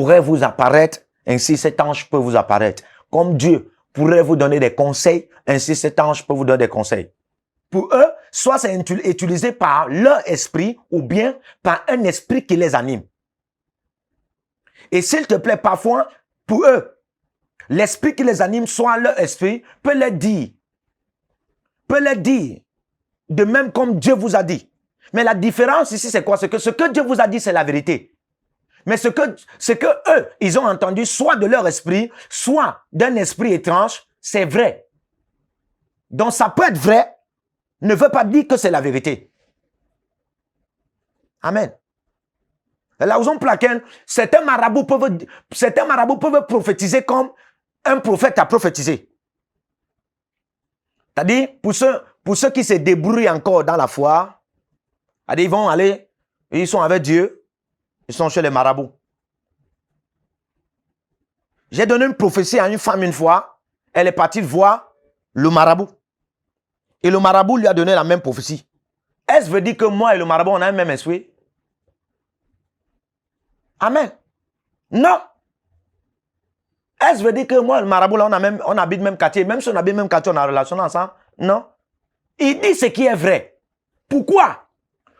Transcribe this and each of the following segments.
pourrait vous apparaître, ainsi cet ange peut vous apparaître. Comme Dieu pourrait vous donner des conseils, ainsi cet ange peut vous donner des conseils. Pour eux, soit c'est utilisé par leur esprit ou bien par un esprit qui les anime. Et s'il te plaît, parfois, pour eux, l'esprit qui les anime, soit leur esprit, peut les dire, de même comme Dieu vous a dit. Mais la différence ici, c'est quoi? C'est que ce que Dieu vous a dit, c'est la vérité. Mais ce que eux, ils ont entendu, soit de leur esprit, soit d'un esprit étrange, c'est vrai. Donc ça peut être vrai, ne veut pas dire que c'est la vérité. Amen. La raison pour laquelle certains marabouts peuvent prophétiser comme un prophète a prophétisé. C'est-à-dire, pour ceux qui se débrouillent encore dans la foi, ils vont aller, ils sont avec Dieu, ils sont chez les marabouts. J'ai donné une prophétie à une femme une fois, elle est partie voir le marabout. Et le marabout lui a donné la même prophétie. Est-ce veut dire que moi et le marabout, on a un même esprit? Amen. Non. Est-ce veut dire que moi et le marabout, là, on habite même quartier, même si on habite même quartier, on a une relation ensemble? Non. Il dit ce qui est vrai. Pourquoi?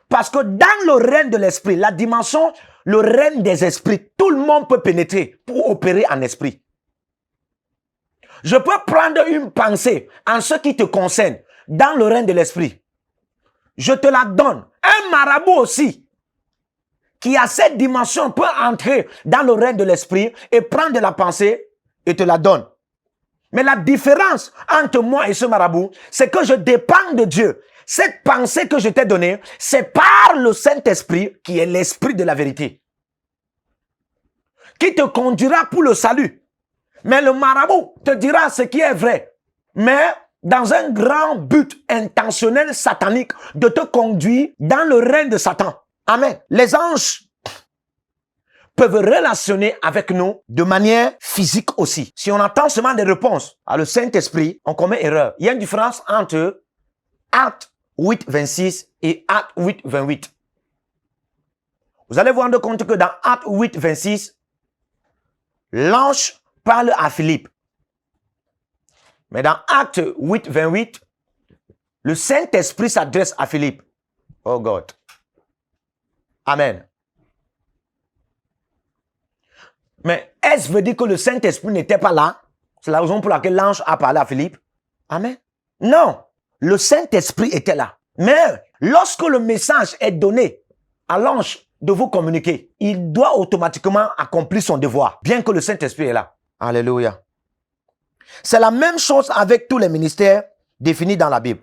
Parce que dans le règne de l'esprit, la dimension, le règne des esprits, tout le monde peut pénétrer pour opérer en esprit. Je peux prendre une pensée en ce qui te concerne dans le règne de l'esprit. Je te la donne. Un marabout aussi, qui a cette dimension, peut entrer dans le règne de l'esprit et prendre de la pensée et te la donne. Mais la différence entre moi et ce marabout, c'est que je dépends de Dieu. Cette pensée que je t'ai donnée, c'est par le Saint-Esprit qui est l'esprit de la vérité, qui te conduira pour le salut. Mais le marabout te dira ce qui est vrai, mais dans un grand but intentionnel satanique de te conduire dans le règne de Satan. Amen. Les anges peuvent relationner avec nous de manière physique aussi. Si on attend seulement des réponses à le Saint-Esprit, on commet erreur. Il y a une différence entre Acte 8, 26 et Acte 8, 28. Vous allez vous rendre compte que dans Acte 8, 26, l'ange parle à Philippe. Mais dans Acte 8, 28, le Saint-Esprit s'adresse à Philippe. Oh God. Amen. Mais est-ce veut dire que le Saint-Esprit n'était pas là? C'est la raison pour laquelle l'ange a parlé à Philippe. Amen. Non, le Saint-Esprit était là. Mais lorsque le message est donné à l'ange de vous communiquer, il doit automatiquement accomplir son devoir, bien que le Saint-Esprit est là. Alléluia. C'est la même chose avec tous les ministères définis dans la Bible.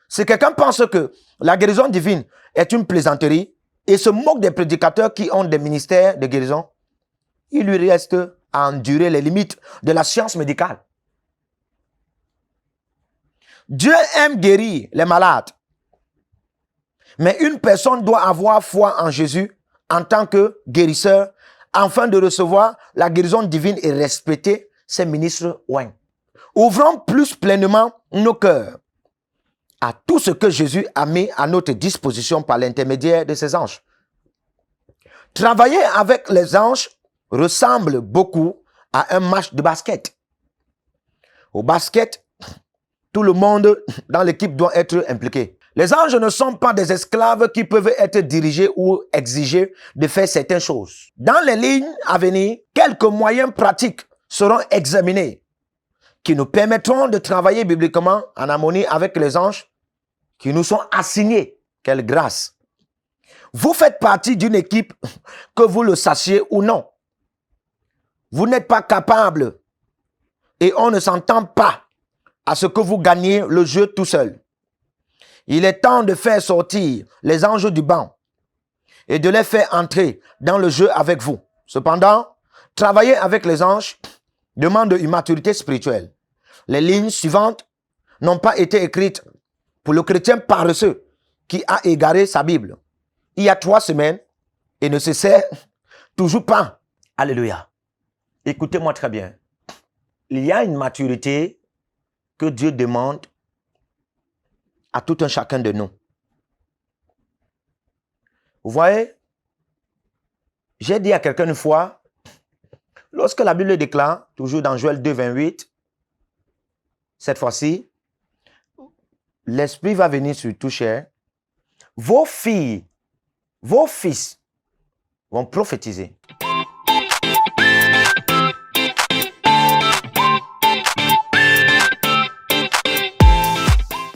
Si quelqu'un pense que la guérison divine est une plaisanterie et se moque des prédicateurs qui ont des ministères de guérison, il lui reste à endurer les limites de la science médicale. Dieu aime guérir les malades. Mais une personne doit avoir foi en Jésus en tant que guérisseur afin de recevoir la guérison divine et respecter ses ministres oints. Ouvrons plus pleinement nos cœurs à tout ce que Jésus a mis à notre disposition par l'intermédiaire de ses anges. Travailler avec les anges ressemble beaucoup à un match de basket. Au basket, tout le monde dans l'équipe doit être impliqué. Les anges ne sont pas des esclaves qui peuvent être dirigés ou exigés de faire certaines choses. Dans les lignes à venir, quelques moyens pratiques seront examinés qui nous permettront de travailler bibliquement en harmonie avec les anges qui nous sont assignés. Quelle grâce! Vous faites partie d'une équipe, que vous le sachiez ou non. Vous n'êtes pas capable et on ne s'entend pas à ce que vous gagnez le jeu tout seul. Il est temps de faire sortir les anges du banc et de les faire entrer dans le jeu avec vous. Cependant, travailler avec les anges demande une maturité spirituelle. Les lignes suivantes n'ont pas été écrites pour le chrétien paresseux qui a égaré sa Bible il y a 3 semaines et ne se sert toujours pas. Alléluia. Écoutez-moi très bien. Il y a une maturité que Dieu demande à tout un chacun de nous. Vous voyez, j'ai dit à quelqu'un une fois, Lorsque la Bible déclare, toujours dans Joël 2, 28, cette fois-ci, l'Esprit va venir sur tout chair. Vos filles, vos fils vont prophétiser.